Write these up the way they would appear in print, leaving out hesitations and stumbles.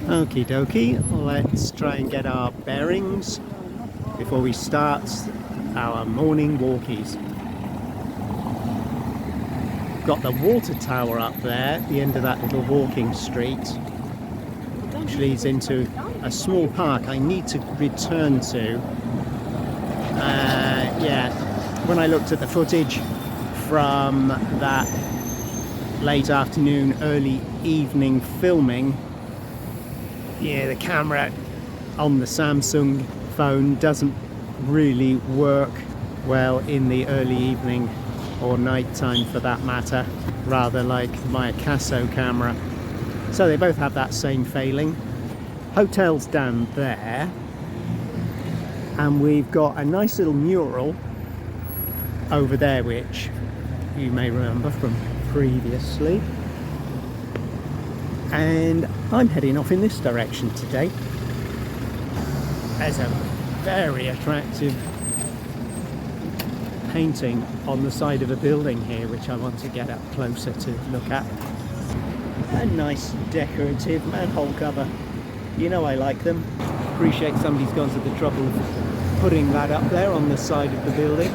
Okie dokie, let's try and get our bearings before we start our morning walkies. Got the water tower up there at the end of that little walking street, which leads into a small park I need to return to. Yeah, when I looked at the footage from that late afternoon, early evening filming, yeah, the camera on the Samsung phone doesn't really work well in the early evening or night time for that matter, rather like my Casso camera. So they both have that same failing. Hotel's down there, and we've got a nice little mural over there which you may remember from previously. And I'm heading off in this direction today. There's a very attractive painting on the side of a building here which I want to get up closer to look at. A nice decorative manhole cover. You know I like them. Appreciate somebody's gone to the trouble of putting that up there on the side of the building.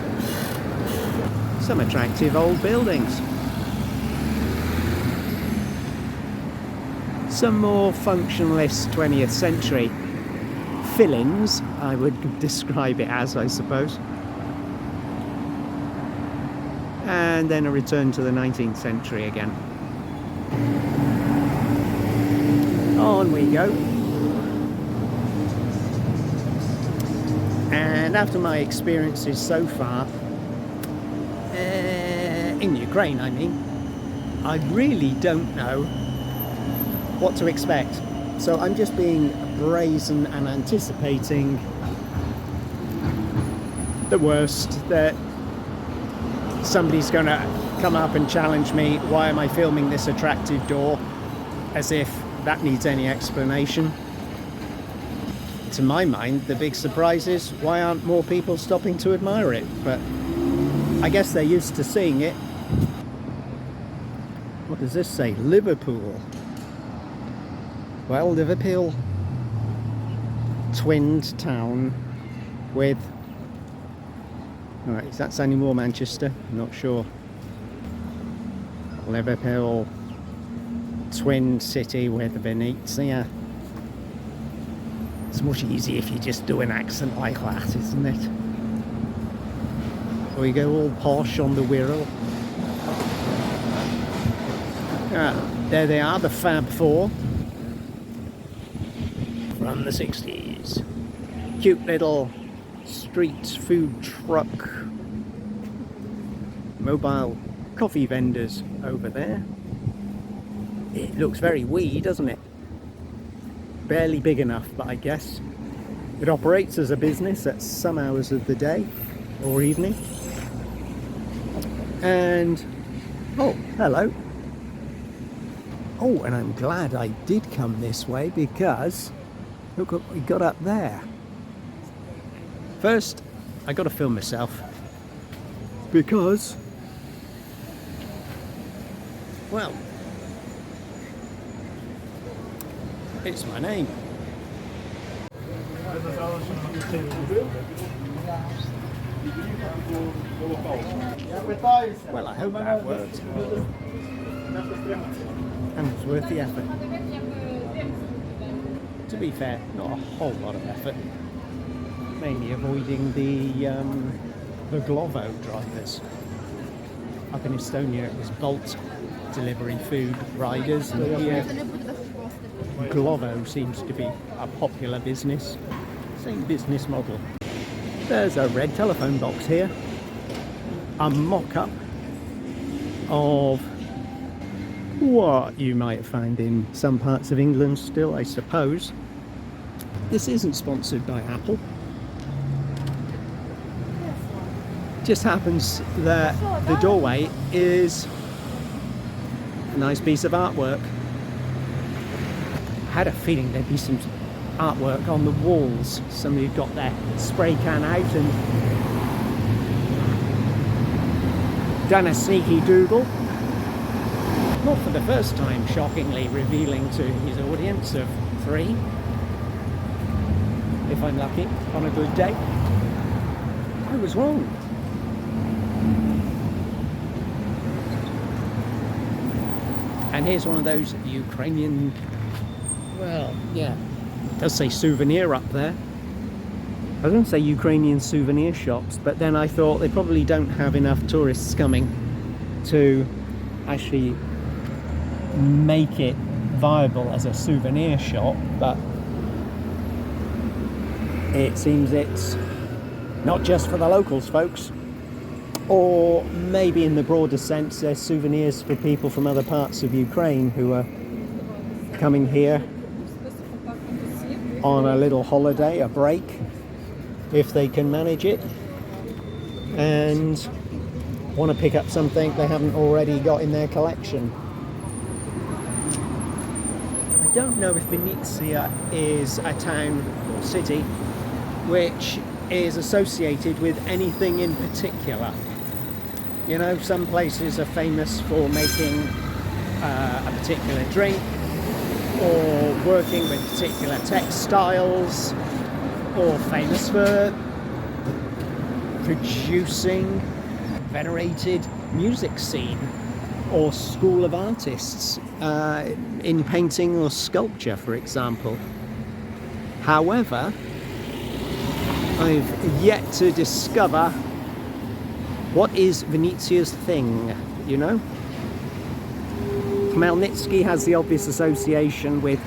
Some attractive old buildings. Some more functionalist 20th century fill-ins, I would describe it as, I suppose. And then a return to the 19th century again. On we go. And after my experiences so far, in Ukraine I mean, I really don't know what to expect. So I'm just being brazen and anticipating the worst, that somebody's going to come up and challenge me, why am I filming this attractive door, as if that needs any explanation. To my mind, the big surprise is why aren't more people stopping to admire it? But I guess they're used to seeing it. What does this say? Liverpool. Well, Liverpool, twinned town with, alright, is that sounding more Manchester? I'm not sure. Liverpool, twinned city with Vinnytsia. It's much easier if you just do an accent like that, isn't it? We go all posh on the Wirral. There they are, the Fab Four from the 60s. Cute little street food truck, mobile coffee vendors over there. It looks very wee, doesn't it? Barely big enough, but I guess it operates as a business at some hours of the day or evening. And oh, hello. Oh, and I'm glad I did come this way, because look what we got up there. First, I got to film myself because, well, it's my name. Well, I hope that worked. And it's worth the effort. To be fair, not a whole lot of effort. Mainly avoiding the Glovo drivers. Up in Estonia it was Bolt delivery food riders, and here Glovo seems to be a popular business. Same business model. There's a red telephone box here. A mock-up of what you might find in some parts of England still, I suppose. This isn't sponsored by Apple. Just happens that the doorway is a nice piece of artwork. I had a feeling there'd be some artwork on the walls. Somebody got their spray can out and done a sneaky doodle. not for the first time, shockingly revealing to his audience of 3, if I'm lucky, on a good day. I was wrong. And here's one of those Ukrainian, well, yeah, it does say souvenir up there. I was going to say Ukrainian souvenir shops, but then I thought they probably don't have enough tourists coming to actually make it viable as a souvenir shop, but it seems it's not just for the locals, folks. Or maybe in the broader sense, they're souvenirs for people from other parts of Ukraine who are coming here on a little holiday, a break, if they can manage it, and want to pick up something they haven't already got in their collection. I don't know if Vinnytsia is a town or city which is associated with anything in particular. You know, some places are famous for making a particular drink, or working with particular textiles, or famous for producing venerated music scene or school of artists in painting or sculpture, for example. However, I've yet to discover what is Vinnitsia's thing, you know? Khmelnytsky has the obvious association with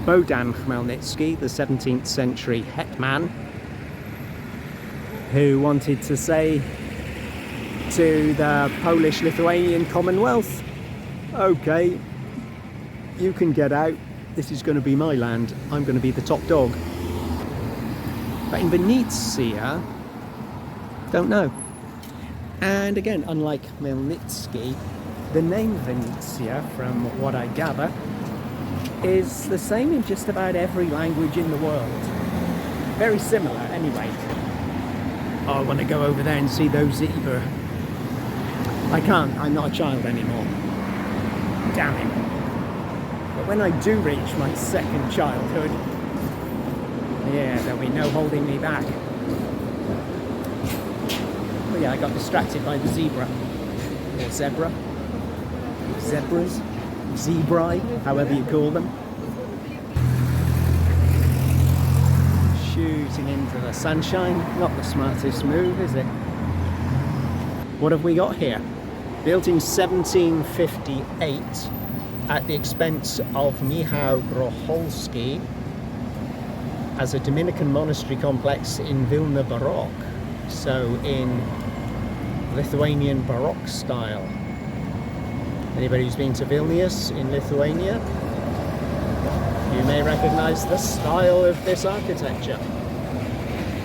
Bohdan Khmelnytsky, the 17th century hetman, who wanted to say to the Polish-Lithuanian Commonwealth, okay, you can get out, this is going to be my land, I'm going to be the top dog. But in Vinnytsia, don't know. And again, unlike Khmelnytsky, the name Vinnytsia, from what I gather, is the same in just about every language in the world. Very similar, anyway. Oh, I want to go over there and see those zebra. I can't, I'm not a child anymore. Damn it. But when I do reach my second childhood, yeah, there'll be no holding me back. Oh yeah, I got distracted by the zebra. Or zebra. Zebras. Zebrae, however you call them. Shooting into the sunshine. Not the smartest move, is it? What have we got here? Built in 1758 at the expense of Michał Grocholski as a Dominican monastery complex in Vilna Baroque. So in Lithuanian Baroque style. Anybody who's been to Vilnius in Lithuania, you may recognize the style of this architecture.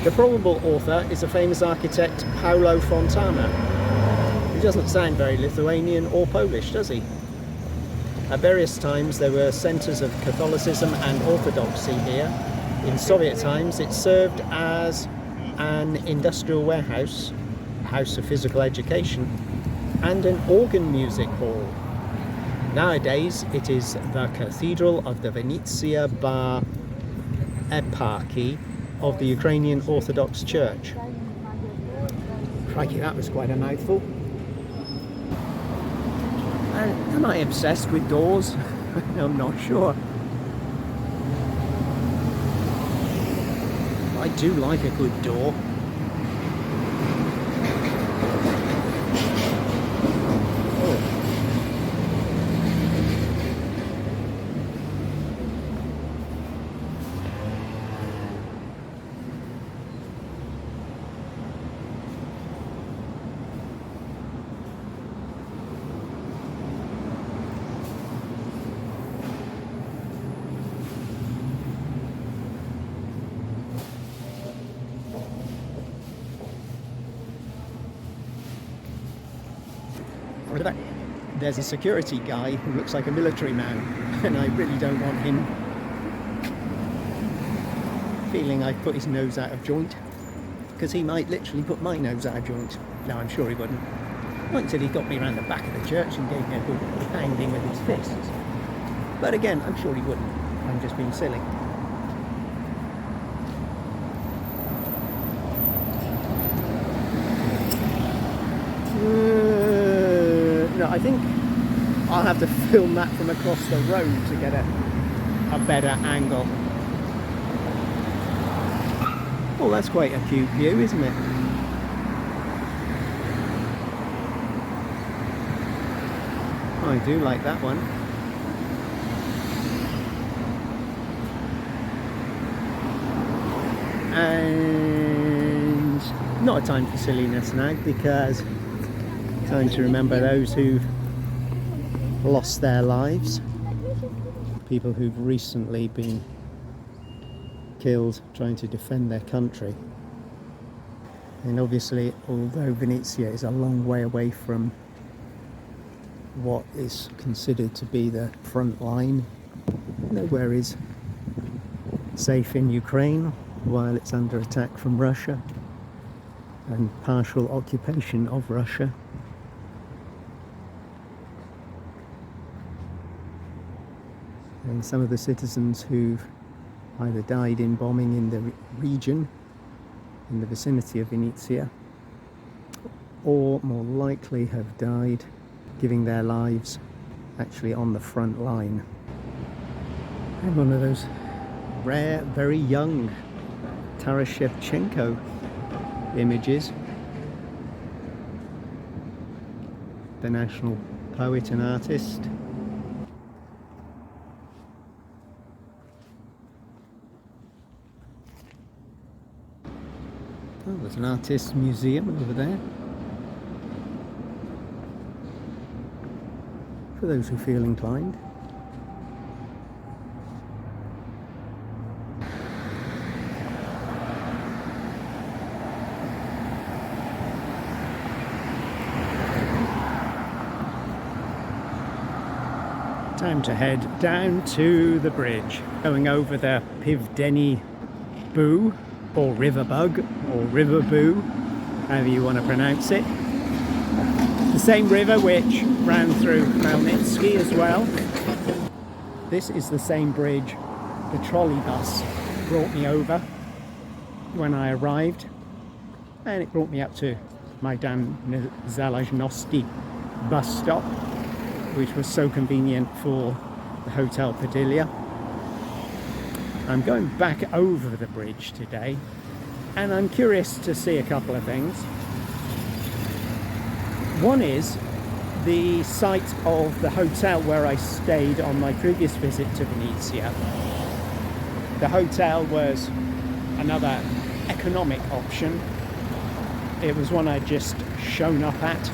The probable author is a famous architect, Paolo Fontana. He doesn't sound very Lithuanian or Polish, does he? At various times there were centres of Catholicism and Orthodoxy here. In Soviet times it served as an industrial warehouse, a house of physical education, and an organ music hall. Nowadays it is the Cathedral of the Vinnytsia Bar Eparchy of the Ukrainian Orthodox Church. Crikey, that was quite a mouthful. And am I obsessed with doors? I'm not sure. I do like a good door. There's a security guy who looks like a military man, and I really don't want him feeling I've put his nose out of joint, because he might literally put my nose out of joint. No, I'm sure he wouldn't. Not until he got me around the back of the church and gave me a good pounding with his fists. But again, I'm sure he wouldn't. I'm just being silly. No, I think I'll have to film that from across the road to get a better angle. Oh, that's quite a cute view, isn't it? I do like that one. And not a time for silliness now, because time to remember those who've lost their lives, people who've recently been killed trying to defend their country. And obviously, although Vinnytsia is a long way away from what is considered to be the front line, nowhere is safe in Ukraine while it's under attack from Russia and partial occupation of Russia. And some of the citizens who've either died in bombing in the region, in the vicinity of Vinnytsia, or more likely have died giving their lives actually on the front line. And one of those rare, very young Taras Shevchenko images, the national poet and artist. Oh, there's an artist's museum over there, for those who feel inclined. Time to head down to the bridge, going over the Pivdeni Boo, or River Bug, or River Boo, however you want to pronounce it. The same river which ran through Khmelnytsky as well. This is the same bridge the trolley bus brought me over when I arrived, and it brought me up to Maidan Zalezhnosti bus stop, which was so convenient for the Hotel Padilla. I'm going back over the bridge today, and I'm curious to see a couple of things. One is the site of the hotel where I stayed on my previous visit to Vinnytsia. The hotel was another economic option. It was one I'd just shown up at,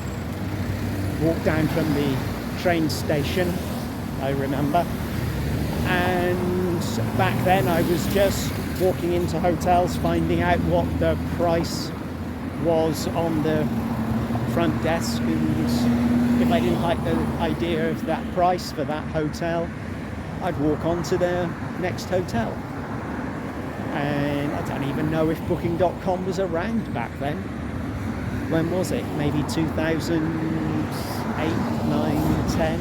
walked down from the train station, I remember, and back then I was just walking into hotels, finding out what the price was on the front desk, and if I didn't like the idea of that price for that hotel, I'd walk on to the next hotel. And I don't even know if booking.com was around back then. When was it? Maybe 2008, 9, 10,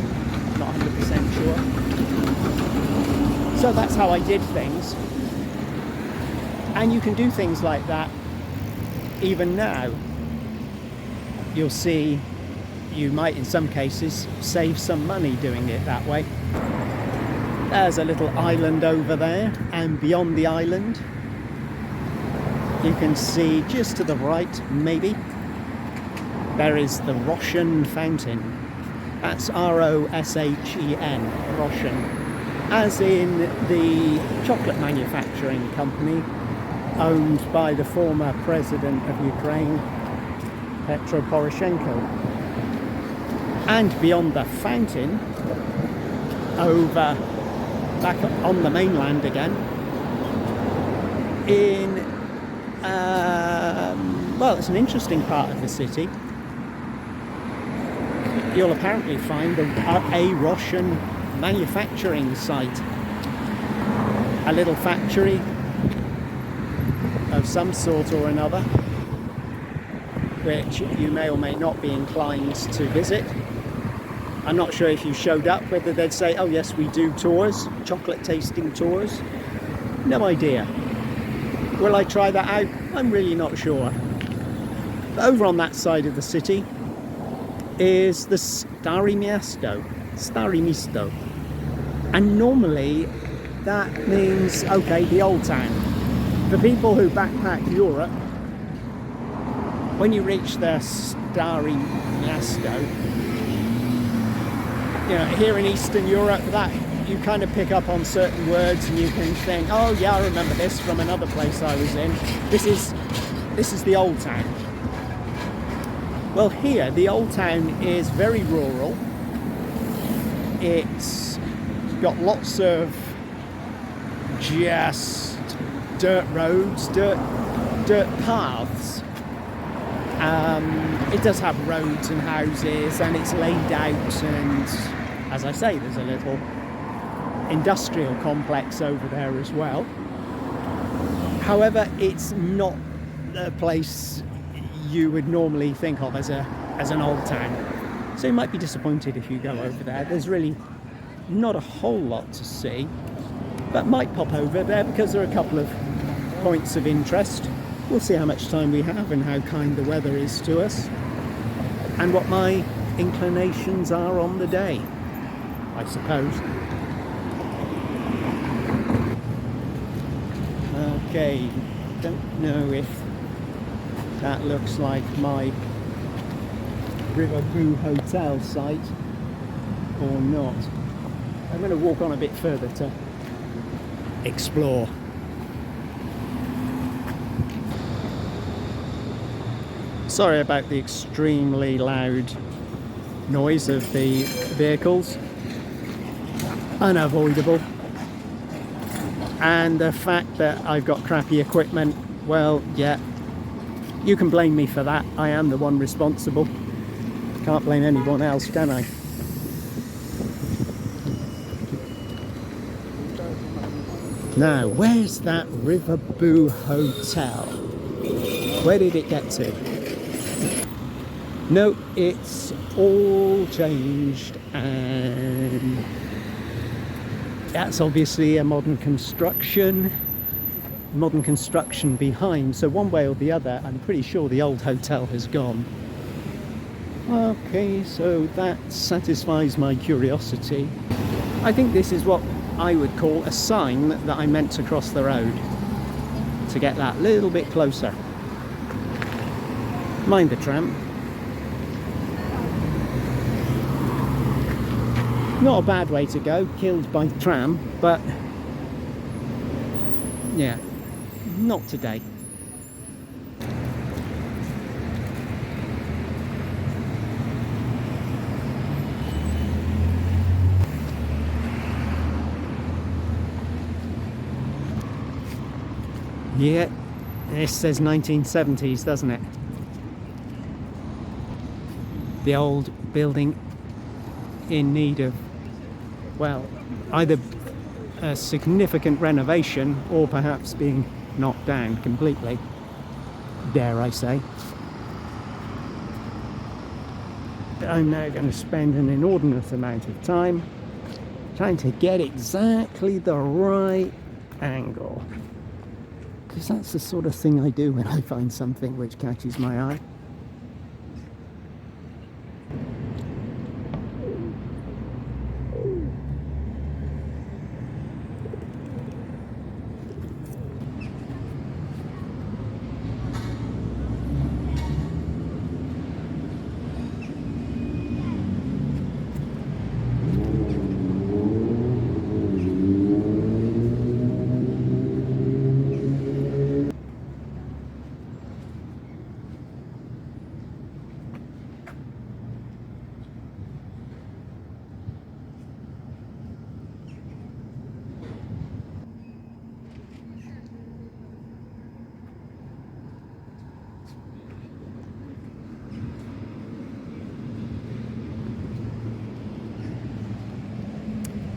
not 100% sure. So that's how I did things. And you can do things like that even now. You'll see you might in some cases save some money doing it that way. There's a little island over there, and beyond the island you can see just to the right, maybe, there is the Roshen fountain. That's R-O-S-H-E-N, Roshen, as in the chocolate manufacturing company owned by the former president of Ukraine, Petro Poroshenko. And beyond the fountain, over back on the mainland again, in well, it's an interesting part of the city. You'll apparently find a Russian manufacturing site, a little factory of some sort or another. which you may or may not be inclined to visit. I'm not sure if you showed up whether they'd say, oh yes, we do tours, chocolate tasting tours. No idea. Will I try that out? I'm really not sure. But over on that side of the city is the Stare Miasto. And normally that means, okay, the old town. For people who backpack Europe, when you reach the Stare Miasto, you know, here in Eastern Europe, that you kind of pick up on certain words and you can think, oh yeah, I remember this from another place I was in. This is the old town. Well, here the old town is very rural. It's got lots of just dirt roads, dirt paths. It does have roads and houses, and it's laid out, and as I say, there's a little industrial complex over there as well. However, it's not a place you would normally think of as an old town. So you might be disappointed if you go over there. There's really not a whole lot to see, but might pop over there because there are a couple of points of interest. We'll see how much time we have and how kind the weather is to us, and what my inclinations are on the day, I suppose. Okay, don't know if that looks like my Riverboo Hotel site or not. I'm going to walk on a bit further to explore. Sorry about the extremely loud noise of the vehicles. Unavoidable. And the fact that I've got crappy equipment, well, yeah, you can blame me for that. I am the one responsible. Can't blame anyone else, can I? Now, where's that Riverboo Hotel? Where did it get to? No, it's all changed, and that's obviously a modern construction behind, so one way or the other I'm pretty sure the old hotel has gone. Okay, so that satisfies my curiosity. I think this is what I would call a sign that I meant to cross the road to get that little bit closer. Mind the tram. Not a bad way to go, killed by tram, but yeah, not today. Yeah, this says 1970s, doesn't it? The old building in need of, well, either a significant renovation or perhaps being knocked down completely, dare I say. I'm now going to spend an inordinate amount of time trying to get exactly the right angle, because that's the sort of thing I do when I find something which catches my eye.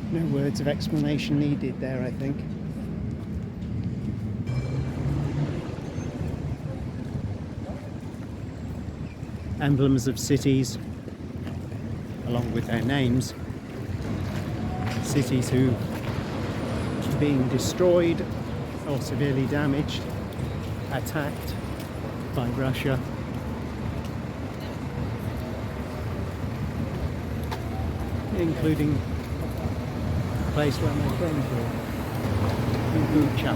No words of explanation needed there, I think. emblems of cities along with their names. Cities who are being destroyed or severely damaged, attacked by Russia. Including the place where my friends were, Vinnytsia.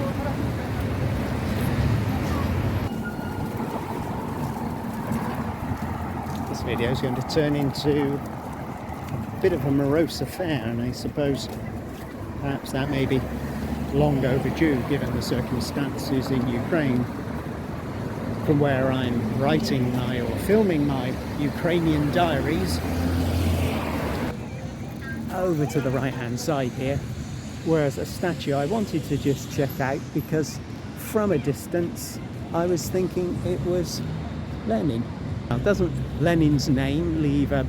This video is going to turn into a bit of a morose affair, and I suppose perhaps that may be long overdue given the circumstances in Ukraine. From where I'm writing my or filming my Ukrainian Diaries, over to the right hand side here, whereas a statue I wanted to just check out because from a distance I was thinking it was Lenin. Now, doesn't Lenin's name leave a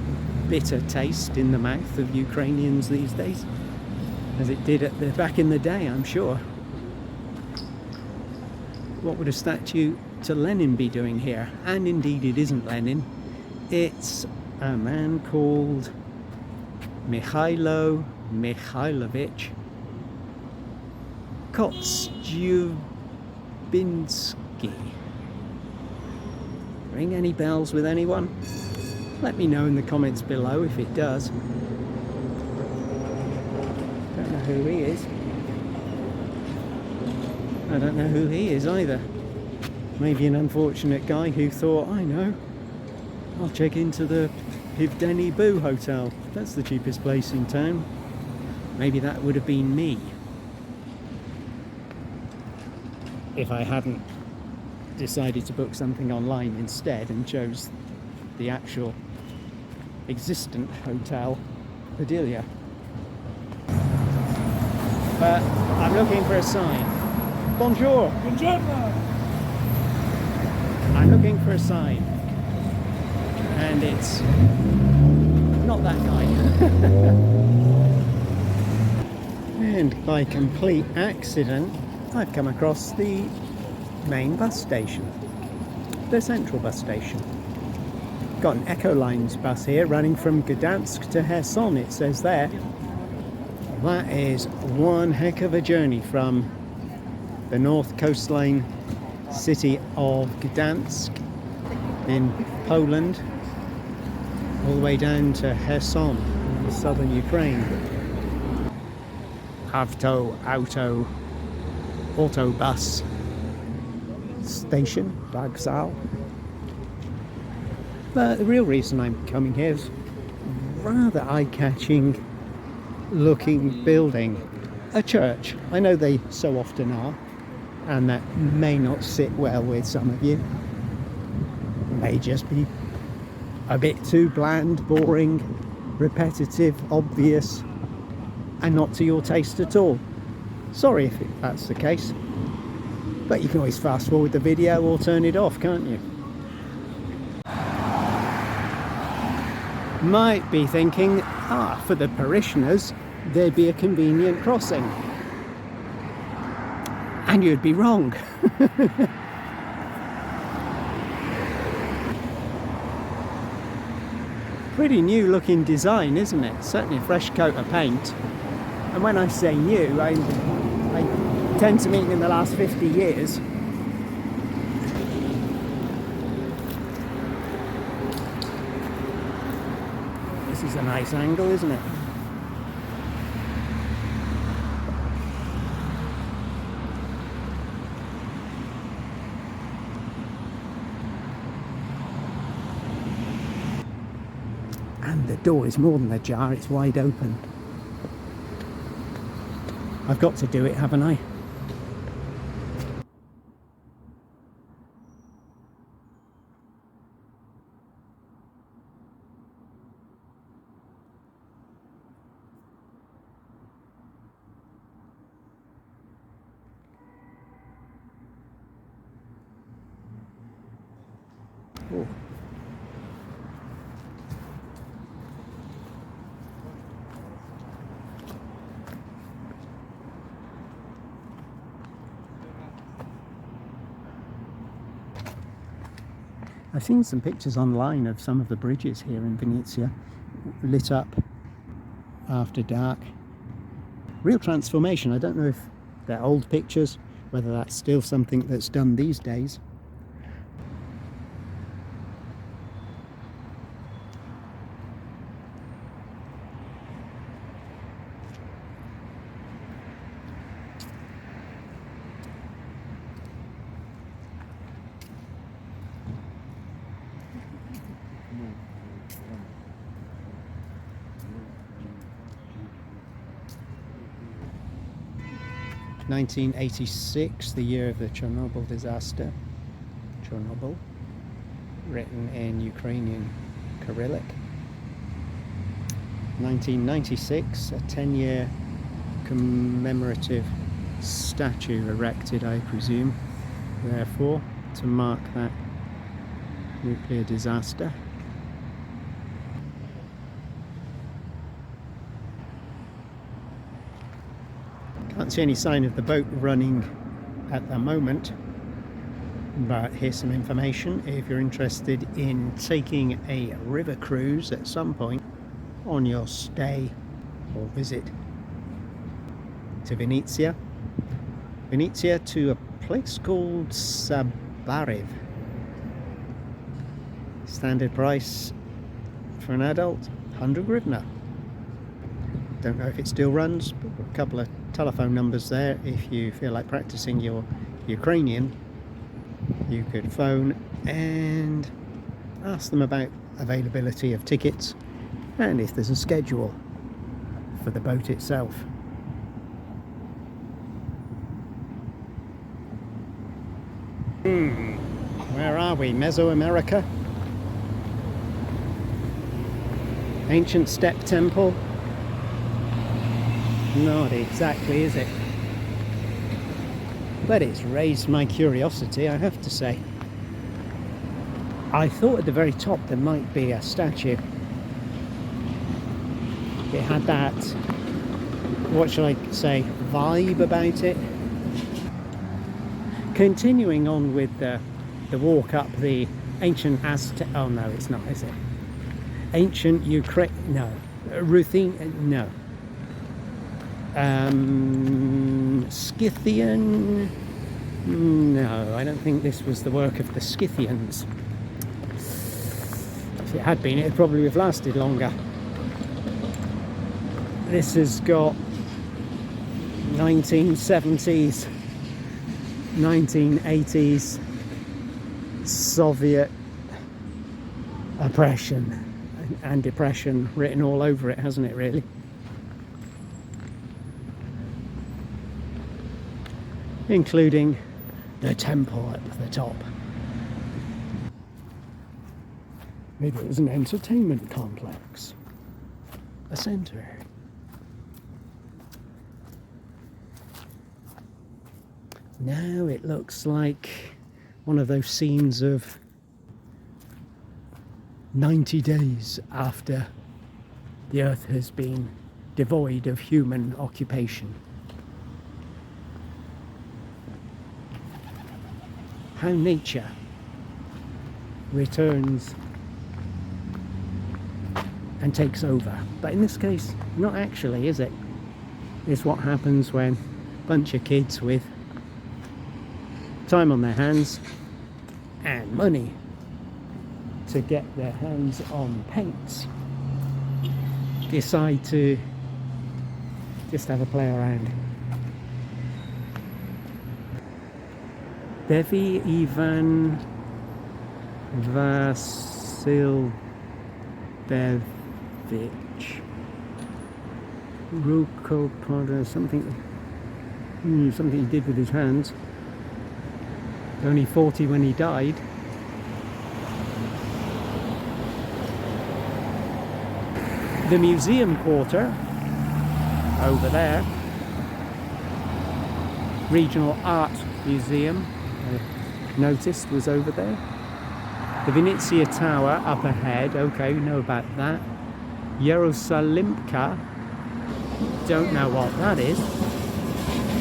bitter taste in the mouth of Ukrainians these days, as it did back in the day, I'm sure? What would a statue to Lenin be doing here? And indeed it isn't Lenin, it's a man called Mikhailo Mikhailovich Kostyubinsky. Ring any bells with anyone? Let me know in the comments below if it does. Don't know who he is. I don't know who he is either. Maybe an unfortunate guy who thought, I know, I'll check into the Pivdeni Boo Hotel. That's the cheapest place in town. Maybe that would have been me if I hadn't decided to book something online instead and chose the actual existent hotel, Padilla. But I'm looking for a sign. Bonjour! Buongiorno! I'm looking for a sign, and it's not that guy. And by complete accident, I've come across the main bus station, the central bus station. Got an Echo Lines bus here running from Gdansk to Kherson, it says there. That is one heck of a journey from the north coastline city of Gdansk in Poland all the way down to Kherson in southern Autobus station, Vokzal. But the real reason I'm coming here is rather eye-catching looking building, a church. I know they so often are, and that may not sit well with some of you. May just be a bit too bland, boring, repetitive, obvious, and not to your taste at all. Sorry if that's the case, but you can always fast forward the video or turn it off, can't you? Might be thinking, for the parishioners there'd be a convenient crossing, and you'd be wrong. Pretty new looking design, isn't it? Certainly a fresh coat of paint. And when I say new, I tend to mean in the last 50 years. This is a nice angle, isn't it? And the door is more than ajar, it's wide open. I've got to do it, haven't I? Oh. I've seen some pictures online of some of the bridges here in Vinnytsia lit up after dark. Real transformation. I don't know if they're old pictures, whether that's still something that's done these days. "1986, the year of the Chernobyl disaster." Chernobyl, written in Ukrainian Cyrillic. 1996, a 10-year commemorative statue erected, I presume, therefore, to mark that nuclear disaster. Can't see any sign of the boat running at the moment, but here's some information if you're interested in taking a river cruise at some point on your stay or visit to Vinnytsia. Vinnytsia to a place called Sabariv. Standard price for an adult, 100 hryvnia. Don't know if it still runs, but a couple of telephone numbers there. If you feel like practicing your Ukrainian, you could phone and ask them about availability of tickets and if there's a schedule for the boat itself. Where are we? Mesoamerica? Ancient step temple? Not exactly, is it? But it's raised my curiosity, I have to say. I thought at the very top there might be a statue. It had that, what shall I say, vibe about it. Continuing on with the walk up the ancient Aztec, oh no it's not, is it? Ancient no. Ruthenian, no. Scythian, no, I don't think this was the work of the Scythians. If it had been, it would probably have lasted longer. This has got 1970s, 1980s Soviet oppression and depression written all over it, hasn't it, really? Including the temple at the top. Maybe it was an entertainment complex, a centre. Now it looks like one of those scenes of 90 days after the earth has been devoid of human occupation. How nature returns and takes over. But in this case, not actually, is it? It's what happens when a bunch of kids with time on their hands and money to get their hands on paints decide to just have a play around. Devi Ivan Vasilievich Rukopada, something he did with his hands. Only 40 when he died. The museum quarter over there, Regional Art Museum, I noticed was over there. The Vinnytsia Tower up ahead, okay, we know about that. Yerosalimka, don't know what that is.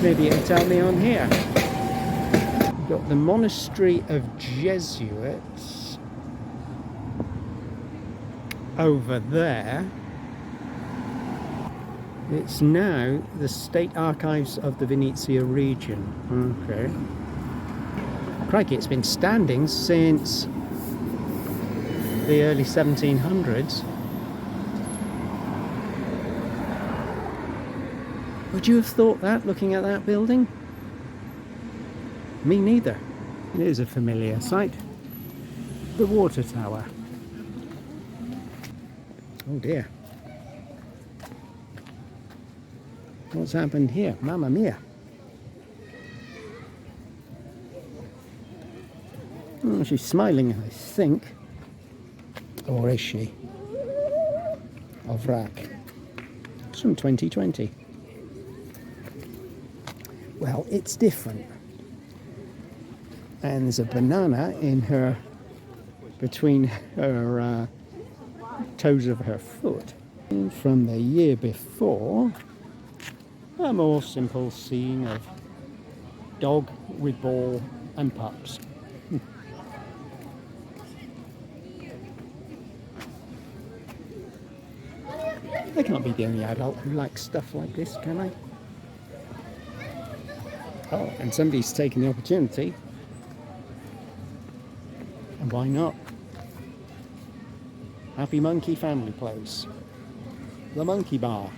Maybe it'll tell me on here. We've got the Monastery of Jesuits over there. It's now the State Archives of the Vinnytsia region. Okay. Crikey, it's been standing since the early 1700s. Would you have thought that, looking at that building? Me neither. It is a familiar sight. The water tower. Oh dear. What's happened here? Mamma mia. Oh, she's smiling, I think. Or is she? A wrack. It's from 2020. Well, it's different. And there's a banana in her, between her toes of her foot. And from the year before, a more simple scene of dog with ball and pups. I can't be the only adult who likes stuff like this, can I? Oh, and somebody's taken the opportunity. And why not? Happy Monkey Family Place. The Monkey Bar.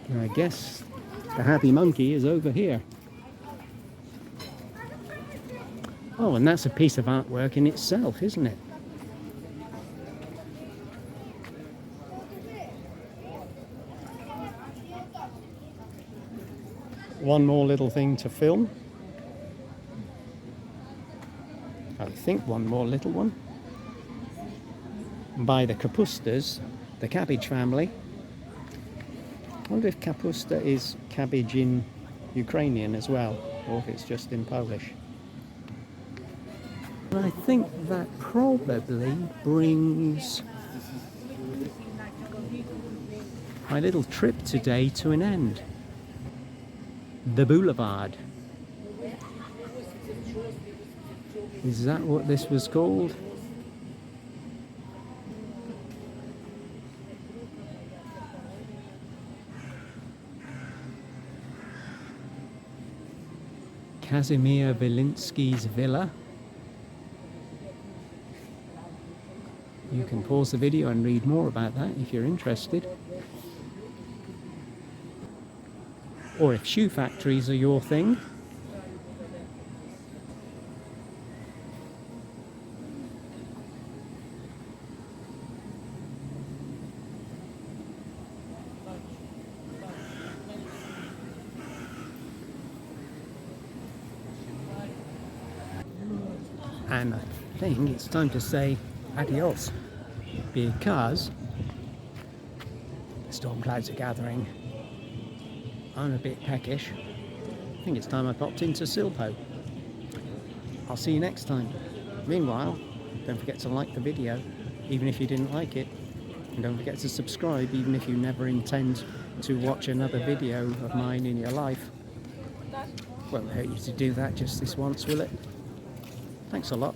And I guess the Happy Monkey is over here. Oh, and that's a piece of artwork in itself, isn't it? One more little thing to film. I think one more little one. By the Kapustas, the cabbage family. I wonder if kapusta is cabbage in Ukrainian as well, or if it's just in Polish. And I think that probably brings my little trip today to an end. The boulevard. Is that what this was called? Kazimir Wilinski's villa. You can pause the video and read more about that if you're interested. Or if shoe factories are your thing. And I think it's time to say adios, because the storm clouds are gathering. I'm a bit peckish. I think it's time I popped into Silpo. I'll see you next time. Meanwhile, don't forget to like the video, even if you didn't like it. And don't forget to subscribe, even if you never intend to watch another video of mine in your life. Won't hurt you to do that just this once, will it? Thanks a lot.